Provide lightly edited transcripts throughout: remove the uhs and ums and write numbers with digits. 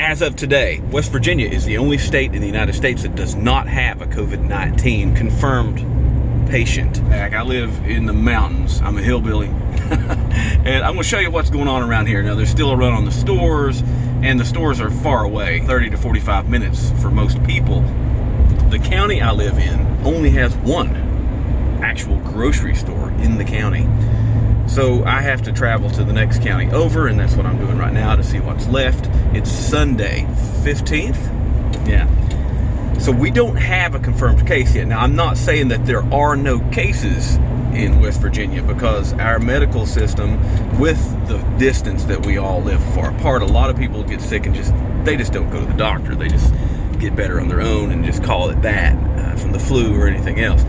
As of today, West Virginia is the only state in the United States that does not have a COVID-19 confirmed patient. I live in the mountains. I'm a hillbilly. And I'm going to show you what's going on around here. Now, there's still a run on the stores, and the stores are far away, 30 to 45 minutes for most people. The county I live in only has one actual grocery store in the county. So I have to travel to the next county over, and that's what I'm doing right now to see what's left. It's Sunday, 15th. Yeah. So we don't have a confirmed case yet. Now, I'm not saying that there are no cases in West Virginia, because our medical system, with the distance that we all live far apart, a lot of people get sick and they just don't go to the doctor. They just get better on their own and just call it that from the flu or anything else.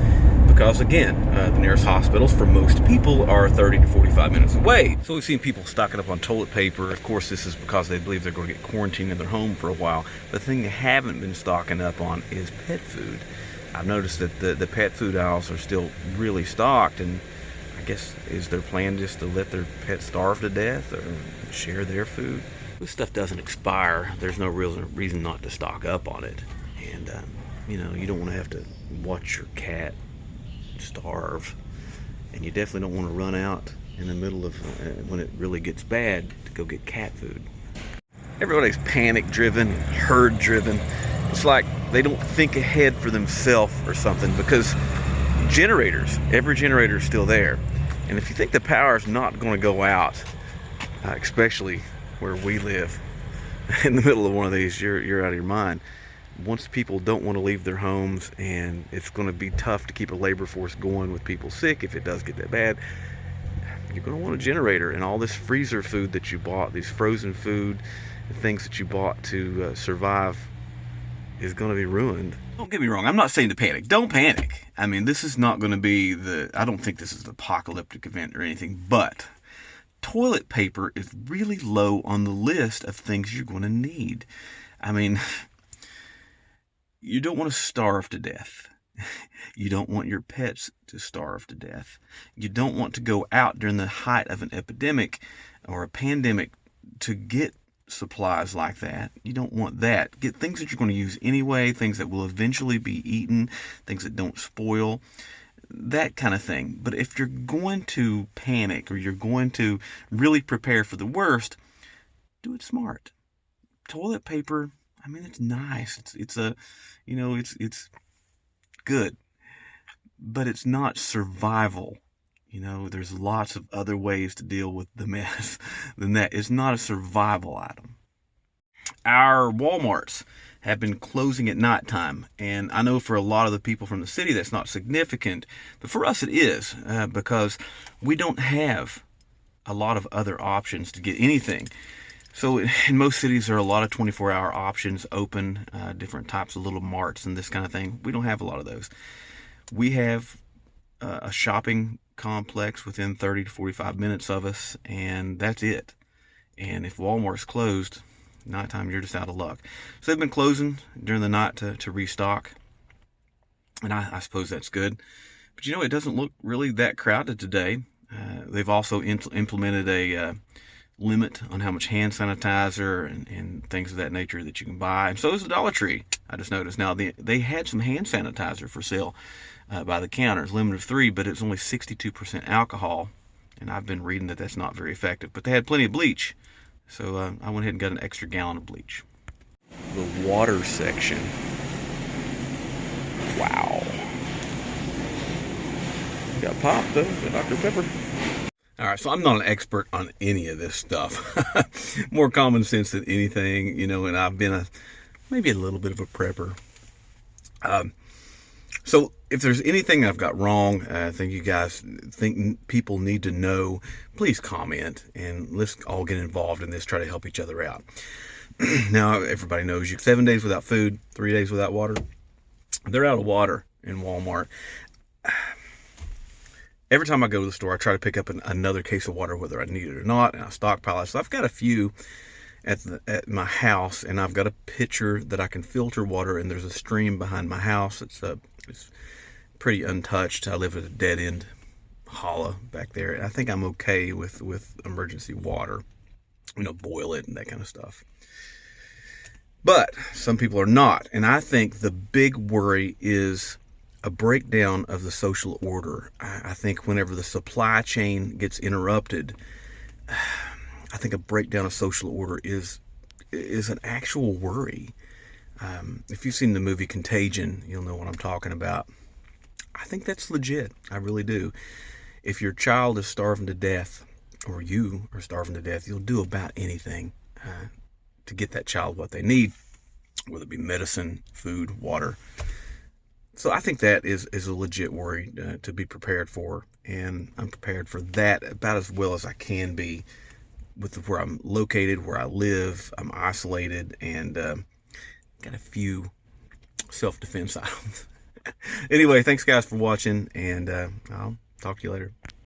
Because again, the nearest hospitals for most people are 30 to 45 minutes away. So we've seen people stocking up on toilet paper. Of course, this is because they believe they're going to get quarantined in their home for a while. The thing they haven't been stocking up on is pet food. I've noticed that the pet food aisles are still really stocked, and I guess is their plan just to let their pets starve to death or share their food? This stuff doesn't expire. There's no real reason not to stock up on it. And you know, you don't want to have to watch your cat starve, and you definitely don't want to run out in the middle of when it really gets bad to go get cat food. Everybody's panic driven, herd driven. It's like they don't think ahead for themselves or something, because every generator is still there, and if you think the power is not going to go out, especially where we live in the middle of one of these, you're out of your mind. Once people don't want to leave their homes, and it's going to be tough to keep a labor force going with people sick if it does get that bad, you're going to want a generator. And all this freezer food that you bought, these frozen food, the things that you bought to survive, is going to be ruined. Don't get me wrong, I'm not saying to panic. Don't panic. I mean, this is not going to be I don't think this is an apocalyptic event or anything, but toilet paper is really low on the list of things you're going to need. I mean, you don't want to starve to death. You don't want your pets to starve to death. You don't want to go out during the height of an epidemic or a pandemic to get supplies like that. You don't want that. Get things that you're going to use anyway, things that will eventually be eaten, things that don't spoil, that kind of thing. But if you're going to panic, or you're going to really prepare for the worst, do it smart. Toilet paper, I mean, it's nice. It's good, but it's not survival. You know, there's lots of other ways to deal with the mess than that. It's not a survival item. Our Walmarts have been closing at nighttime, and I know for a lot of the people from the city that's not significant, but for us it is, because we don't have a lot of other options to get anything. So in most cities, there are a lot of 24-hour options open, different types of little marts and this kind of thing. We don't have a lot of those. We have a shopping complex within 30 to 45 minutes of us, and that's it. And if Walmart's closed, nighttime, you're just out of luck. So they've been closing during the night to restock, and I suppose that's good. But you know, it doesn't look really that crowded today. They've also implemented a limit on how much hand sanitizer and things of that nature that you can buy, and so is the Dollar Tree. I just noticed now they had some hand sanitizer for sale by the counters, limit of 3, but it's only 62% alcohol, and I've been reading that that's not very effective. But they had plenty of bleach, so I went ahead and got an extra gallon of bleach. The water section. Wow. Got pop though, got Dr. Pepper. All right, so I'm not an expert on any of this stuff. More common sense than anything, you know, and I've been maybe a little bit of a prepper. So if there's anything I've got wrong, I think you guys think people need to know, please comment, and let's all get involved in this, try to help each other out. Now, everybody knows 7 days without food, 3 days without water. They're out of water in Walmart. Every time I go to the store, I try to pick up another case of water, whether I need it or not, and I stockpile it. So I've got a few at my house, and I've got a pitcher that I can filter water, and there's a stream behind my house. It's pretty untouched. I live at a dead-end hollow back there, and I think I'm okay with emergency water. You know, boil it and that kind of stuff. But some people are not. And I think the big worry is a breakdown of the social order. I think whenever the supply chain gets interrupted, I think a breakdown of social order is an actual worry. If you've seen the movie Contagion, you'll know what I'm talking about. I think that's legit. I really do. If your child is starving to death, or you are starving to death, you'll do about anything to get that child what they need, whether it be medicine, food, water. So I think that is a legit worry to be prepared for, and I'm prepared for that about as well as I can be with where I'm located, where I live. I'm isolated, and got a few self-defense items. Anyway, thanks guys for watching, and I'll talk to you later.